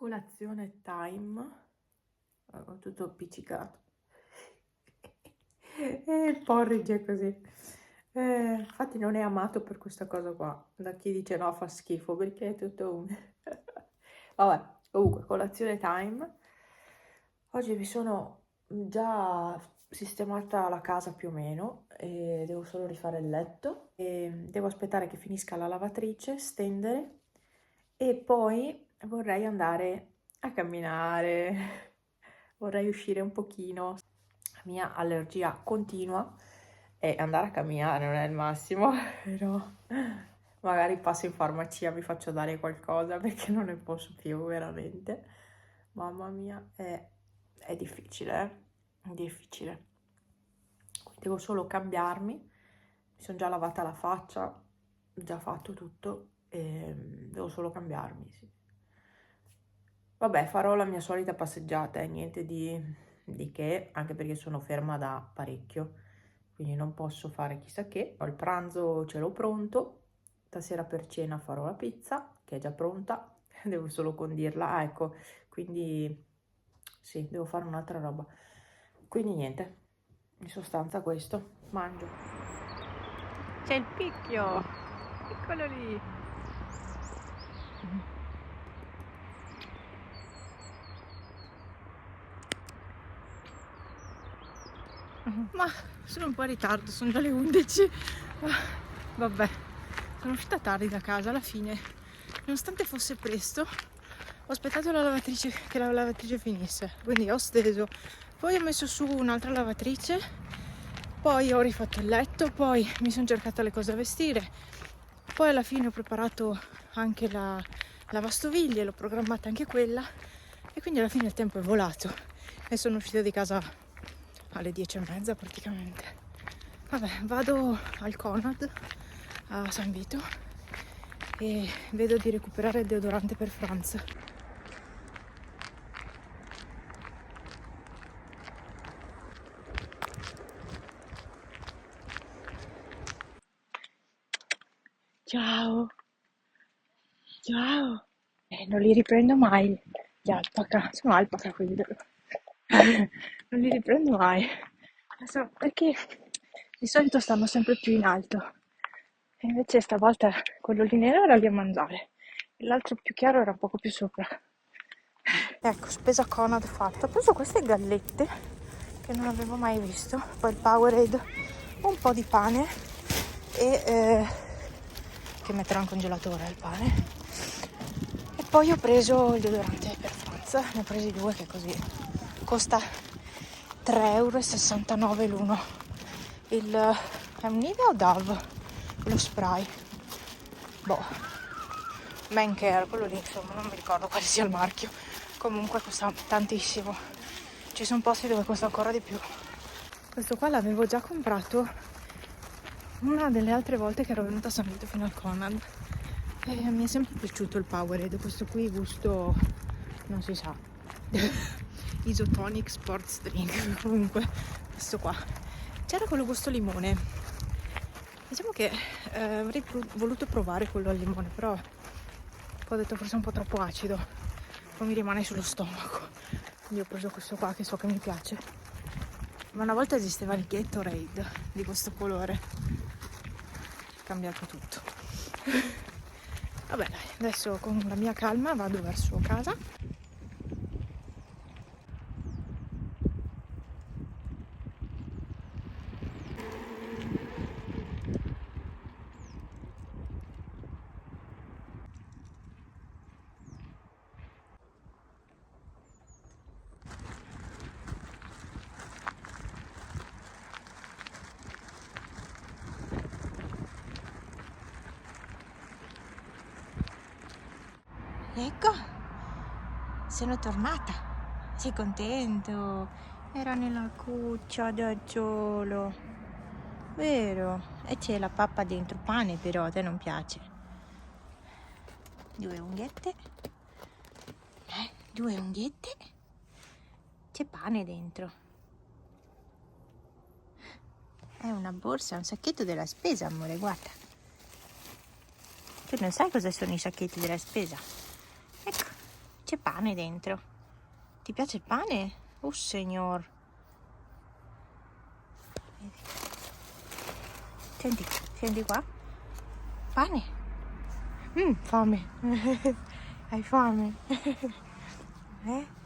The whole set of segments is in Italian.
Colazione time. Ho tutto appiccicato. E il porridge è così. Infatti non è amato per questa cosa qua, da chi dice no fa schifo, perché è tutto un... Vabbè, comunque, colazione time. Oggi mi sono già sistemata la casa più o meno e devo solo rifare il letto e devo aspettare che finisca la lavatrice, stendere e poi vorrei andare a camminare, vorrei uscire un pochino. La mia allergia continua e andare a camminare non è il massimo, però magari passo in farmacia, mi faccio dare qualcosa perché non ne posso più veramente. Mamma mia, è difficile, È difficile. Devo solo cambiarmi, mi sono già lavata la faccia, ho già fatto tutto e devo solo cambiarmi, sì. Vabbè, farò la mia solita passeggiata, niente di che, anche perché sono ferma da parecchio, quindi non posso fare chissà che. Ho il pranzo, ce l'ho pronto, stasera per cena farò la pizza, che è già pronta, devo solo condirla, ah, ecco, quindi sì, devo fare un'altra roba. Quindi niente, in sostanza questo, mangio. C'è il picchio, eccolo lì. Ma sono un po' in ritardo, sono già le 11. Vabbè, sono uscita tardi da casa alla fine. Nonostante fosse presto, ho aspettato che la lavatrice finisse. Quindi ho steso, poi ho messo su un'altra lavatrice, poi ho rifatto il letto, poi mi sono cercata le cose da vestire, poi alla fine ho preparato anche la lavastoviglie, l'ho programmata anche quella e quindi alla fine il tempo è volato e sono uscita di casa alle 10:30 praticamente. Vabbè, vado al Conad a San Vito e vedo di recuperare il deodorante per Franz. Ciao, ciao. Non li riprendo mai gli alpaca, sono alpaca quelli non li riprendo mai. Adesso, perché di solito stanno sempre più in alto e invece stavolta quello lì nero era lì a mangiare e l'altro più chiaro era un poco più sopra. Ecco, spesa Conad fatta. Ho preso queste gallette che non avevo mai visto, poi il Powerade, un po' di pane e che metterò in congelatore il pane. E poi ho preso il deodorante per Franz, ne ho presi due che così costa 3,69 € l'uno. È un Nivea o Dove? Lo spray. Boh. Man Care, quello lì, insomma, non mi ricordo quale sia il marchio. Comunque costa tantissimo. Ci sono posti dove costa ancora di più. Questo qua l'avevo già comprato una delle altre volte che ero venuta a San Vito fino al Conad. E mi è sempre piaciuto il Powerade, questo qui gusto non si sa. Isotonic Sports Drink, comunque questo qua. C'era quello gusto limone. Diciamo che avrei voluto provare quello al limone, però poi ho detto forse è un po' troppo acido, poi mi rimane sullo stomaco. Quindi ho preso questo qua che so che mi piace. Ma una volta esisteva il Gatorade di questo colore. È cambiato tutto. Vabbè, dai, adesso con la mia calma vado verso casa. Ecco, sono tornata. Sei contento? Era nella cuccia da solo, vero? E c'è la pappa dentro pane, però a te non piace. Due unghiette? Due unghiette? C'è pane dentro. È una borsa, un sacchetto della spesa, amore, guarda. Tu non sai cosa sono i sacchetti della spesa? Ecco. C'è pane dentro. Ti piace il pane? Oh signor. Senti, senti qua. Pane. Fame. Hai fame?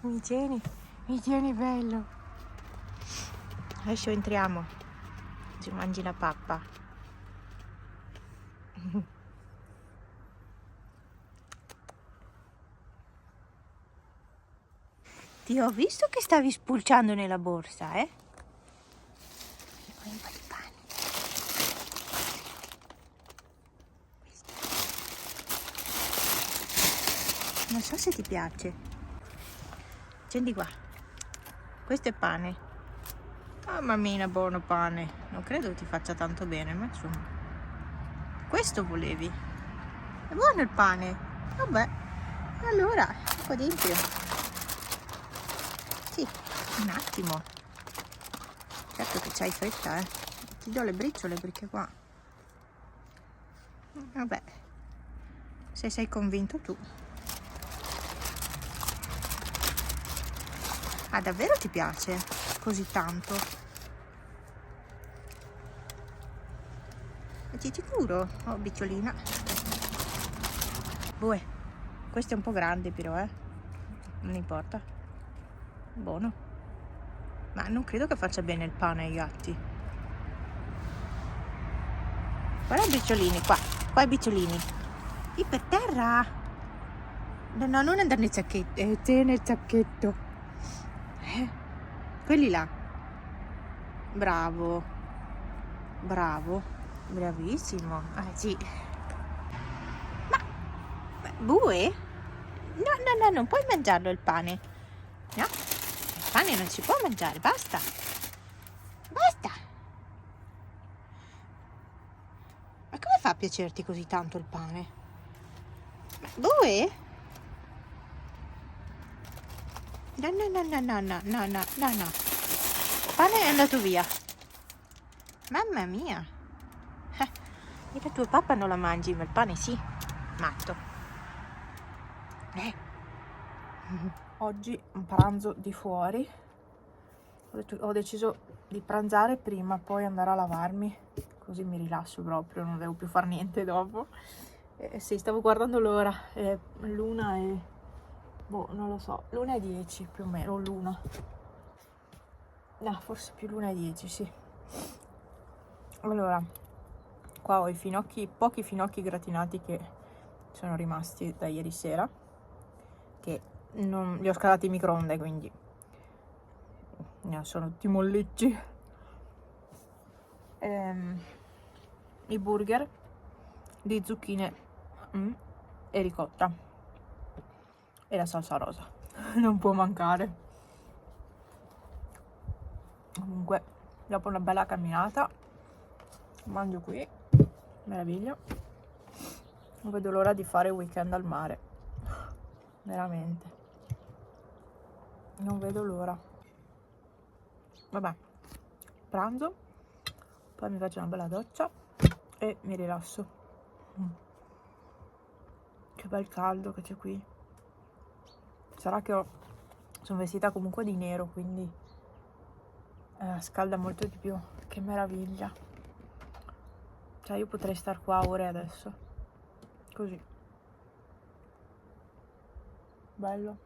Mi tieni bello. Adesso entriamo. Ci mangi la pappa. Ti ho visto che stavi spulciando nella borsa, eh? Un po' di pane. Non so se ti piace. Scendi qua. Questo è pane. Mamma mia, buono pane. Non credo ti faccia tanto bene, ma insomma. Questo volevi? È buono il pane. Vabbè. Allora, qua dentro. Sì, un attimo. Certo che c'hai fretta, eh. Ti do le briciole perché qua. Vabbè. Se sei convinto tu. Ah, davvero ti piace così tanto? E ti sicuro? Oh, bicciolina. Bue, questo è un po' grande però, non importa. Buono. Ma non credo che faccia bene il pane ai gatti. Guarda i briciolini, qua i briciolini. Lì per terra. No, non andare nel sacchetto, te nel sacchetto. Quelli là. Bravo, bravissimo. Sì. Ma Bue? No, non puoi mangiarlo il pane. No, il pane non si può mangiare, basta. Ma come fa a piacerti così tanto il pane? Bue? No. Il pane è andato via. Mamma mia. Io la tua pappa non la mangi, ma il pane sì. Matto. Oggi un pranzo di fuori. Ho deciso di pranzare prima, poi andare a lavarmi. Così mi rilasso proprio, non devo più fare niente dopo. Sì, stavo guardando l'ora. L'una e... boh, non lo so. L'una e 10 più o meno, l'una. No, forse più l'una e 10, sì. Allora, qua ho i finocchi, pochi finocchi gratinati che sono rimasti da ieri sera, che non li ho scaldati in microonde, quindi sono tutti mollicci. I burger di zucchine e ricotta e la salsa rosa non può mancare. Comunque, dopo una bella camminata mangio qui, meraviglia. Non vedo l'ora di fare weekend al mare, veramente non vedo l'ora. Vabbè, pranzo, poi mi faccio una bella doccia e mi rilasso. Che bel caldo che c'è qui. Sarà che sono vestita comunque di nero, quindi scalda molto di più. Che meraviglia. Cioè io potrei star qua ore adesso, così bello.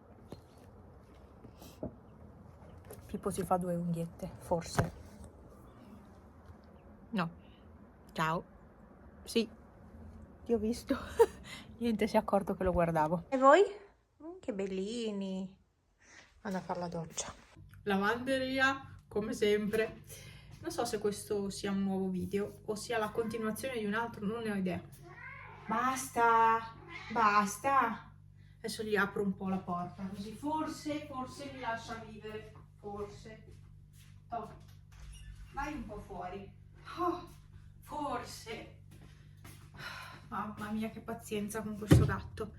Pippo si fa 2 unghiette, forse. No. Ciao. Sì, ti ho visto. Niente, si è accorto che lo guardavo. E voi? Che bellini. Vado a fare la doccia. Lavanderia, come sempre. Non so se questo sia un nuovo video o sia la continuazione di un altro, non ne ho idea. Basta. Adesso gli apro un po' la porta, così forse mi lascia vivere. Forse. Oh. Vai un po' fuori. Oh, forse. Mamma mia, che pazienza con questo gatto.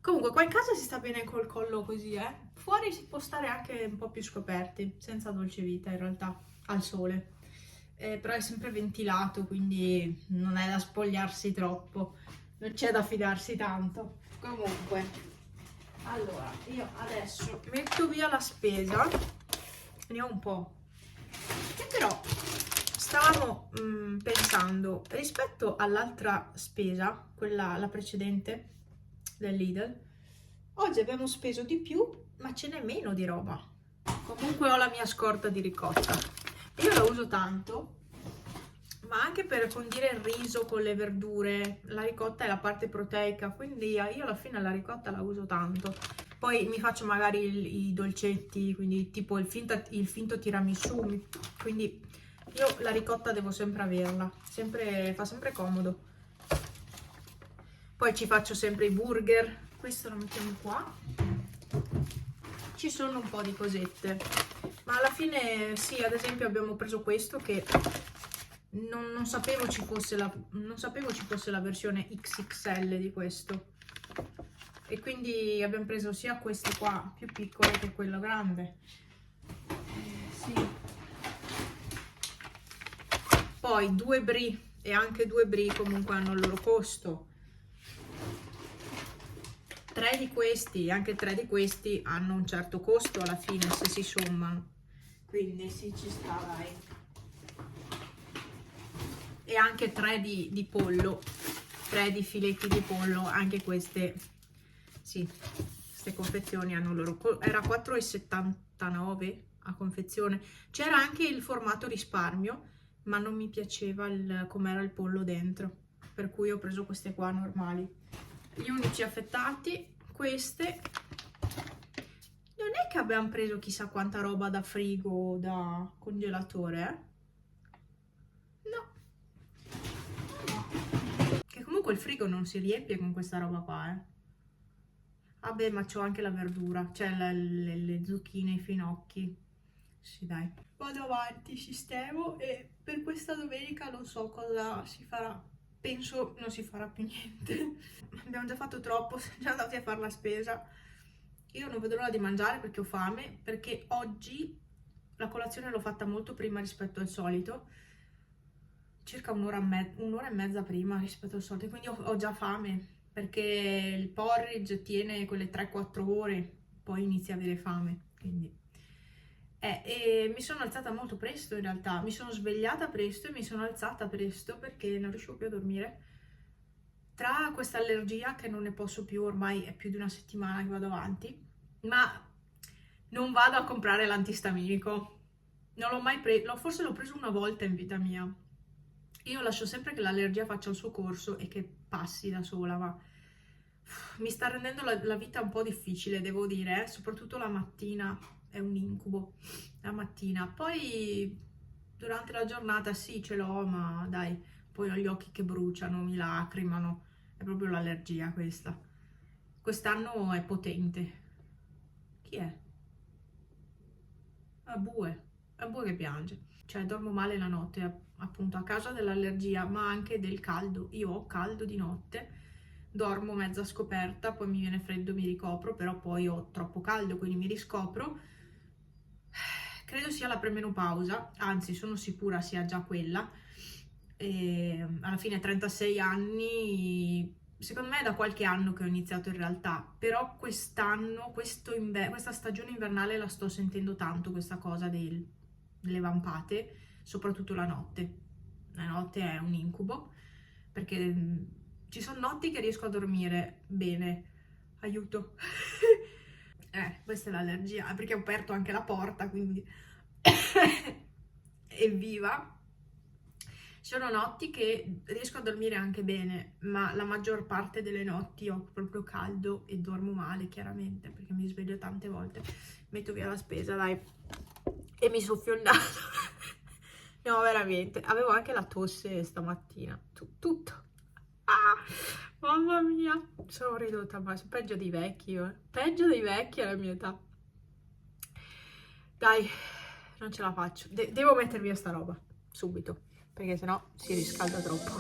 Comunque qua in casa si sta bene col collo così, Fuori si può stare anche un po' più scoperti, senza dolce vita in realtà, al sole. Però è sempre ventilato, quindi non è da spogliarsi troppo, non c'è da fidarsi tanto. Comunque, Allora, io adesso metto via la spesa, ne ho un po', e però stavamo pensando, rispetto all'altra spesa, quella, la precedente del Lidl, oggi abbiamo speso di più, ma ce n'è meno di roba. Comunque ho la mia scorta di ricotta. Io la uso tanto, ma anche per condire il riso con le verdure. La ricotta è la parte proteica, quindi io alla fine la ricotta la uso tanto. Poi mi faccio magari i dolcetti, quindi tipo il finto tiramisù, quindi io la ricotta devo sempre averla, fa sempre comodo. Poi ci faccio sempre i burger, questo lo mettiamo qua. Ci sono un po' di cosette, ma alla fine sì, ad esempio abbiamo preso questo che non sapevo ci fosse la versione XXL di questo, e quindi abbiamo preso sia queste qua più piccole che quello grande. Sì. Poi 2 brie, e anche 2 brie comunque hanno il loro costo. 3 di questi, anche 3 di questi hanno un certo costo alla fine se si sommano, quindi sì, ci sta, dai. E anche 3 di pollo, 3 di filetti di pollo, anche queste, sì, queste confezioni hanno il loro era 4,79 a confezione. C'era anche il formato risparmio, ma non mi piaceva com'era il pollo dentro, per cui ho preso queste qua normali. Gli unici affettati, queste. Non è che abbiamo preso chissà quanta roba da frigo o da congelatore, No. Che comunque il frigo non si riempie con questa roba qua, Vabbè, ma c'ho anche la verdura, cioè le zucchine, i finocchi. Sì, dai. Vado avanti, sistemo, e per questa domenica non so cosa si farà. Penso non si farà più niente. Abbiamo già fatto troppo, siamo già andati a fare la spesa. Io non vedo l'ora di mangiare perché ho fame, perché oggi la colazione l'ho fatta molto prima rispetto al solito, circa un'ora e mezza prima rispetto al solito, quindi ho già fame, perché il porridge tiene quelle 3-4 ore, poi inizi a avere fame, quindi... e mi sono alzata molto presto in realtà, mi sono svegliata presto e mi sono alzata presto perché non riuscivo più a dormire. Tra questa allergia che non ne posso più, ormai è più di una settimana che vado avanti, ma non vado a comprare l'antistaminico. Non l'ho mai preso, forse l'ho preso una volta in vita mia. Io lascio sempre che l'allergia faccia il suo corso e che passi da sola, ma mi sta rendendo la vita un po' difficile, devo dire, soprattutto la mattina, è un incubo, la mattina. Poi durante la giornata sì, ce l'ho, ma dai, poi ho gli occhi che bruciano, mi lacrimano, è proprio l'allergia questa. Quest'anno è potente. Chi è? È Bue che piange. Cioè dormo male la notte, appunto a causa dell'allergia, ma anche del caldo. Io ho caldo di notte, dormo mezza scoperta, poi mi viene freddo, mi ricopro, però poi ho troppo caldo, quindi mi riscopro. Credo sia la premenopausa, anzi sono sicura sia già quella. E alla fine 36 anni, secondo me è da qualche anno che ho iniziato in realtà, però quest'anno, questa stagione invernale la sto sentendo tanto, questa cosa delle vampate, soprattutto la notte. La notte è un incubo, perché ci sono notti che riesco a dormire bene, aiuto. Questa è l'allergia, perché ho aperto anche la porta, quindi evviva. Ci sono notti che riesco a dormire anche bene, ma la maggior parte delle notti ho proprio caldo e dormo male, chiaramente, perché mi sveglio tante volte. Metto via la spesa, dai, e mi soffio il naso. No, veramente, avevo anche la tosse stamattina, tutto. Ah, mamma mia, sono ridotta, ma sono peggio dei vecchi, peggio dei vecchi alla mia età. Dai, non ce la faccio, devo mettere via sta roba, subito, perché sennò si riscalda troppo.